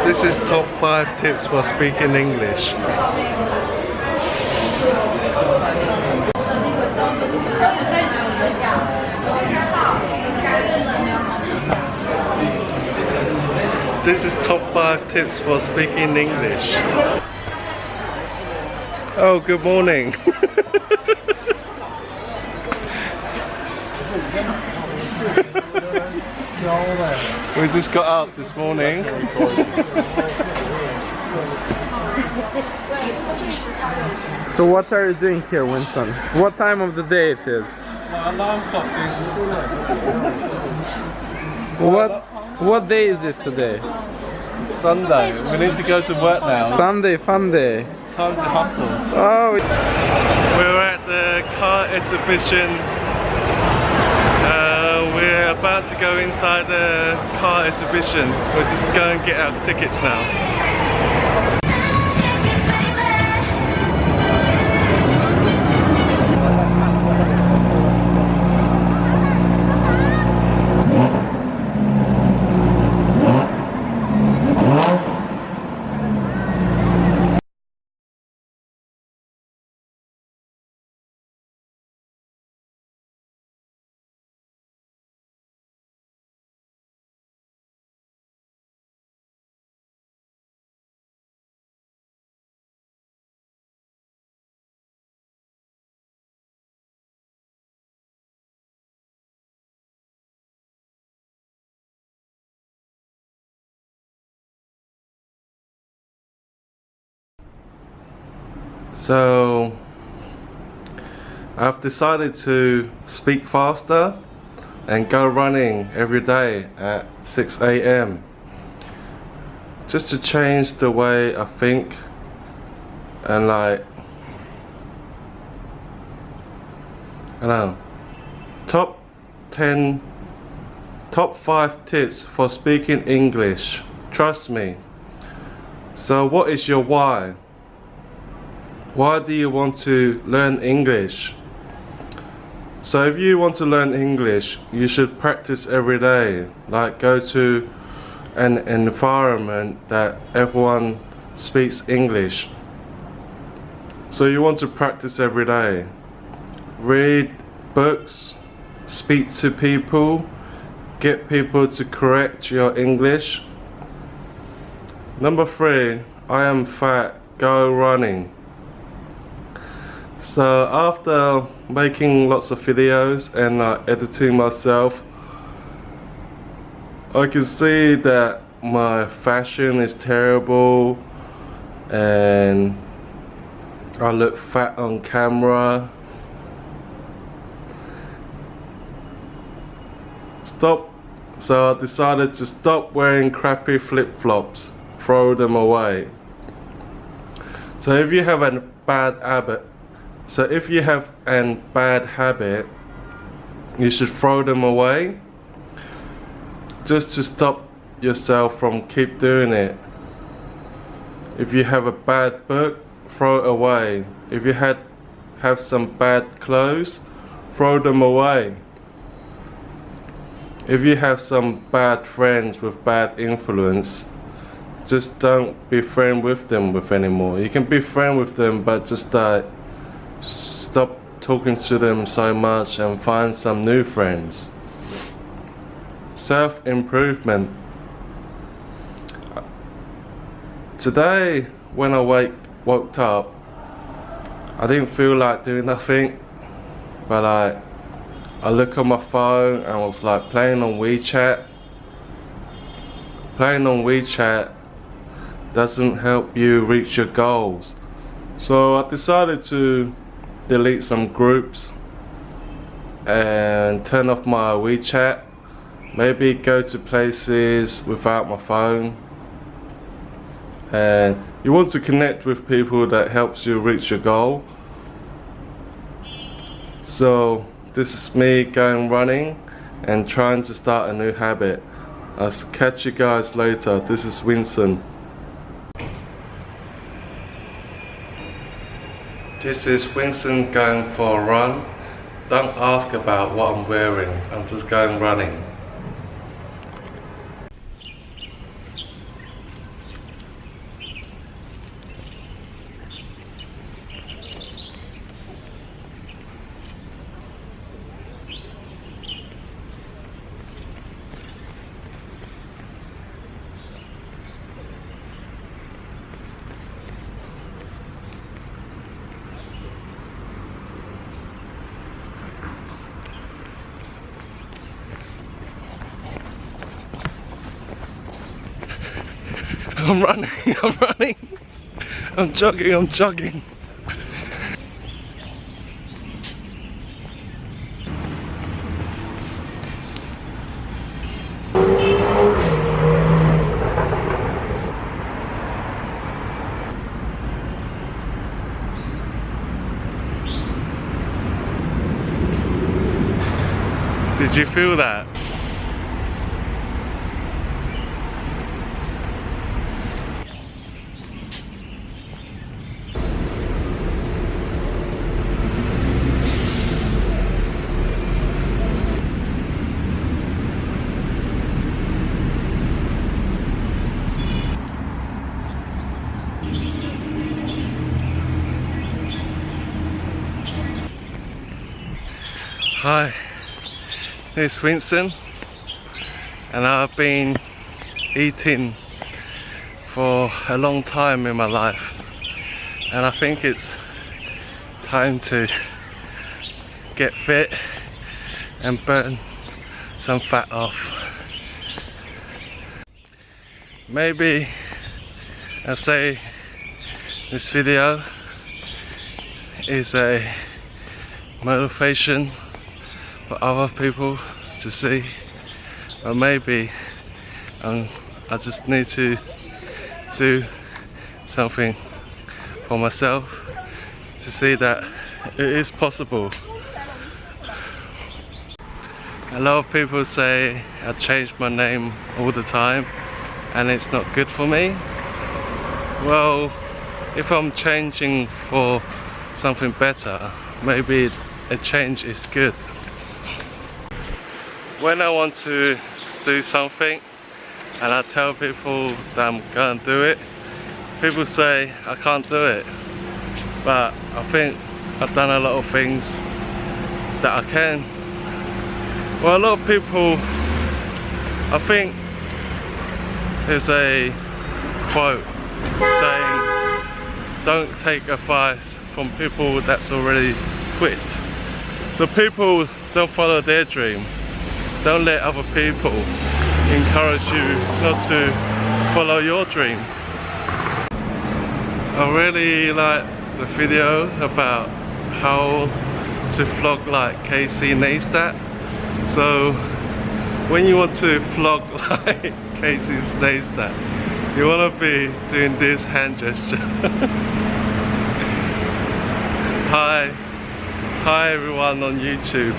This is top 5 tips for speaking English. This is top 5 tips for speaking English. Oh, good morning. We just got out this morning. So what are you doing here, Winson? What time of the day it is? What day is it today? Sunday. We need to go to work now. Sunday, fun day. It's time to hustle. Oh, we're at the car exhibition. We're about to go inside the car exhibition. We're just going to get our tickets now. So I've decided to speak faster and go running every day at 6 AM just to change the way I think and like, I don't know, top 5 tips for speaking English. Trust me. So what is your why? Why do you want to learn English? So if you want to learn English, you should practice every day. Like go to an environment that everyone speaks English. So you want to practice every day. Read books, speak to people, get people to correct your English. Number 3, I am fat, go running. So after making lots of videos and editing myself, I can see that my fashion is terrible and I look fat on camera. So I decided to stop wearing crappy flip-flops, throw them away. So if you have a bad habit, you should throw them away just to stop yourself from keep doing it. If you have a bad book, throw it away. If you have some bad clothes, throw them away. If you have some bad friends with bad influence, just don't be friend with them anymore. You can be friend with them, but just stop talking to them so much and find some new friends. Self-improvement. Today when I woke up, I didn't feel like doing nothing, but I look on my phone and I was like playing on WeChat. Playing on WeChat doesn't help you reach your goals. So I decided to delete some groups and turn off my WeChat. Maybe go to places without my phone. And you want to connect with people that helps you reach your goal. So this is me going running and trying to start a new habit. I'll catch you guys later. This is Winson. This is Winson going for a run. Don't ask about what I'm wearing. I'm just going running. I'm running, I'm running. I'm jogging, I'm jogging. Did you feel that? Hi, it's Winson, and I've been eating for a long time in my life, and I think it's time to get fit and burn some fat off. Maybe I say this video is a motivation for other people to see, or maybe I just need to do something for myself to see that it is possible. A lot of people say I change my name all the time and it's not good for me. Well, if I'm changing for something better, maybe a change is good. When I want to do something and I tell people that I'm gonna do it, people say I can't do it. But I think I've done a lot of things that I can. Well, a lot of people, I think there's a quote saying, don't take advice from people that's already quit. So people don't follow their dream. Don't let other people encourage you not to follow your dream. I really like the video about how to vlog like Casey Neistat. So when you want to vlog like Casey Neistat, you want to be doing this hand gesture. Hi everyone on YouTube.